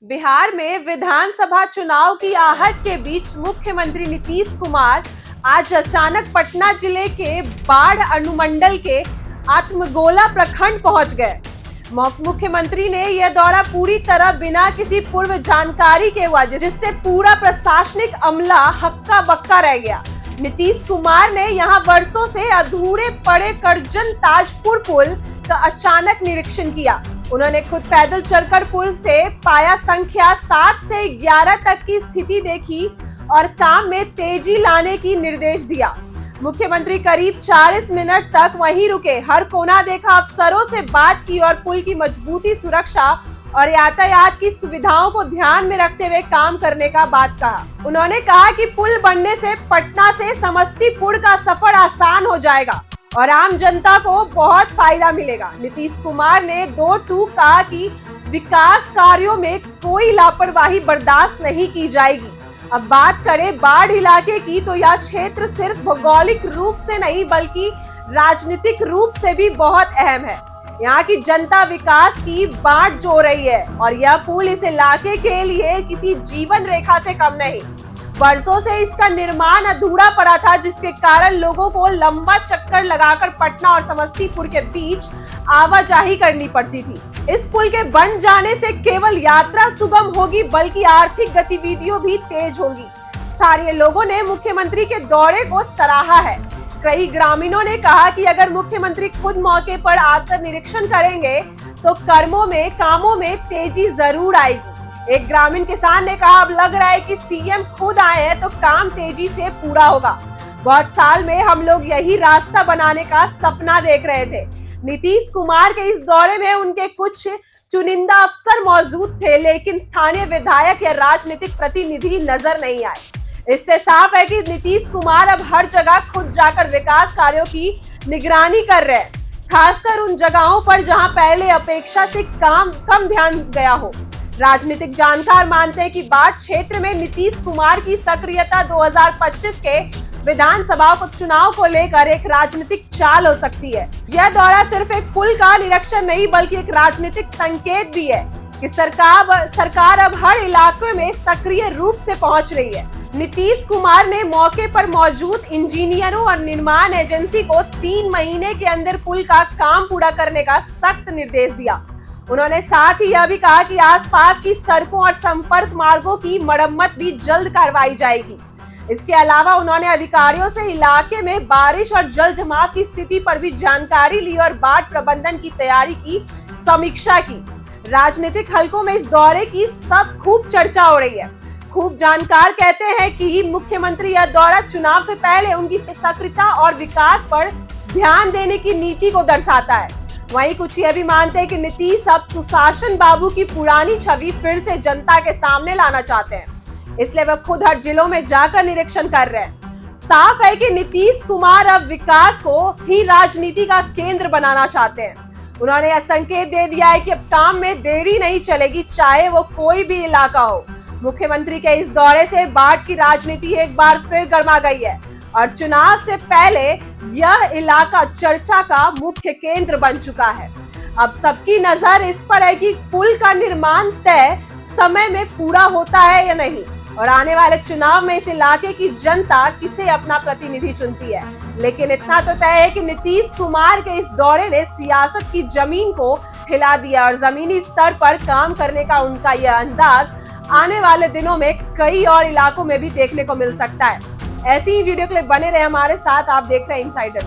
बिहार में विधानसभा चुनाव की आहट के बीच मुख्यमंत्री नीतीश कुमार आज अचानक पटना जिले के बाढ़ अनुमंडल के आत्मगोला प्रखंड पहुंच गए। मुख्यमंत्री ने यह दौरा पूरी तरह बिना किसी पूर्व जानकारी के हुआ, जिससे पूरा प्रशासनिक अमला हक्का बक्का रह गया। नीतीश कुमार ने यहां वर्षों से अधूरे पड़े करजन ताजपुर पुल का अचानक निरीक्षण किया। उन्होंने खुद पैदल चलकर पुल से पाया संख्या 7 से 11 तक की स्थिति देखी और काम में तेजी लाने की निर्देश दिया। मुख्यमंत्री करीब 40 मिनट तक वहीं रुके, हर कोना देखा, अफसरों से बात की और पुल की मजबूती, सुरक्षा और यातायात की सुविधाओं को ध्यान में रखते हुए काम करने का बात कहा। उन्होंने कहा कि पुल बनने से पटना से समस्तीपुर का सफर आसान हो जाएगा और आम जनता को बहुत फायदा मिलेगा। नीतीश कुमार ने 2 कहा कि विकास कार्यों में कोई लापरवाही बर्दाश्त नहीं की जाएगी। अब बात करें बाढ़ इलाके की, तो यह क्षेत्र सिर्फ भौगोलिक रूप से नहीं बल्कि राजनीतिक रूप से भी बहुत अहम है। यहाँ की जनता विकास की बाट जो रही है और यह पुल इस इलाके के लिए किसी जीवन रेखा से कम नहीं। वर्षों से इसका निर्माण अधूरा पड़ा था, जिसके कारण लोगों को लंबा चक्कर लगाकर पटना और समस्तीपुर के बीच आवाजाही करनी पड़ती थी। इस पुल के बन जाने से केवल यात्रा सुगम होगी बल्कि आर्थिक गतिविधियां भी तेज होंगी। स्थानीय लोगों ने मुख्यमंत्री के दौरे को सराहा है। कई ग्रामीणों ने कहा कि अगर मुख्यमंत्री खुद मौके पर आकर निरीक्षण करेंगे तो कामों में तेजी जरूर आएगी। एक ग्रामीण किसान ने कहा, अब लग रहा है कि सीएम खुद आए हैं तो काम तेजी से पूरा होगा। बहुत साल में हम लोग यही रास्ता बनाने का सपना देख रहे थे। नीतीश कुमार के इस दौरे में उनके कुछ चुनिंदा अफसर मौजूद थे, लेकिन स्थानीय विधायक या राजनीतिक प्रतिनिधि नजर नहीं आए। इससे साफ है कि नीतीश कुमार अब हर जगह खुद जाकर विकास कार्यों की निगरानी कर रहे हैं, खासकर उन जगहों पर जहां पहले अपेक्षा से कम ध्यान गया हो। राजनीतिक जानकार मानते हैं कि बाढ़ क्षेत्र में नीतीश कुमार की सक्रियता 2025 के विधानसभा चुनाव को लेकर एक राजनीतिक चाल हो सकती है। यह दौरा सिर्फ एक पुल का निरीक्षण नहीं बल्कि एक राजनीतिक संकेत भी है कि सरकार अब हर इलाके में सक्रिय रूप से पहुंच रही है। नीतीश कुमार ने मौके पर मौजूद इंजीनियरों और निर्माण एजेंसी को 3 महीने के अंदर पुल का काम पूरा करने का सख्त निर्देश दिया। उन्होंने साथ ही यह भी कहा कि आसपास की सड़कों और संपर्क मार्गों की मरम्मत भी जल्द करवाई जाएगी। इसके अलावा उन्होंने अधिकारियों से इलाके में बारिश और जल जमाव की स्थिति पर भी जानकारी ली और बाढ़ प्रबंधन की तैयारी की समीक्षा की। राजनीतिक हलकों में इस दौरे की सब खूब चर्चा हो रही है। खूब जानकार कहते हैं कि मुख्यमंत्री यह दौरा चुनाव से पहले उनकी सक्रियता और विकास पर ध्यान देने की नीति को दर्शाता है। वहीं कुछ यह भी मानते हैं कि नीतीश अब सुशासन बाबू की पुरानी छवि फिर से जनता के सामने लाना चाहते हैं, इसलिए वह खुद हर जिलों में जाकर निरीक्षण कर रहे हैं। साफ है कि नीतीश कुमार अब विकास को ही राजनीति का केंद्र बनाना चाहते हैं। उन्होंने यह संकेत दे दिया है कि अब काम में देरी नहीं चलेगी, चाहे वो कोई भी इलाका हो। मुख्यमंत्री के इस दौरे से बाढ़ की राजनीति एक बार फिर गर्मा गई है और चुनाव से पहले यह इलाका चर्चा का मुख्य केंद्र बन चुका है। अब सबकी नजर इस पर है कि पुल का निर्माण तय समय में पूरा होता है या नहीं और आने वाले चुनाव में इस इलाके की जनता किसे अपना प्रतिनिधि चुनती है। लेकिन इतना तो तय है कि नीतीश कुमार के इस दौरे ने सियासत की जमीन को हिला दिया और जमीनी स्तर पर काम करने का उनका यह अंदाज आने वाले दिनों में कई और इलाकों में भी देखने को मिल सकता है। ऐसी ही वीडियो क्लिप बने रहे हमारे साथ। आप देख रहे हैं इनसाइडर।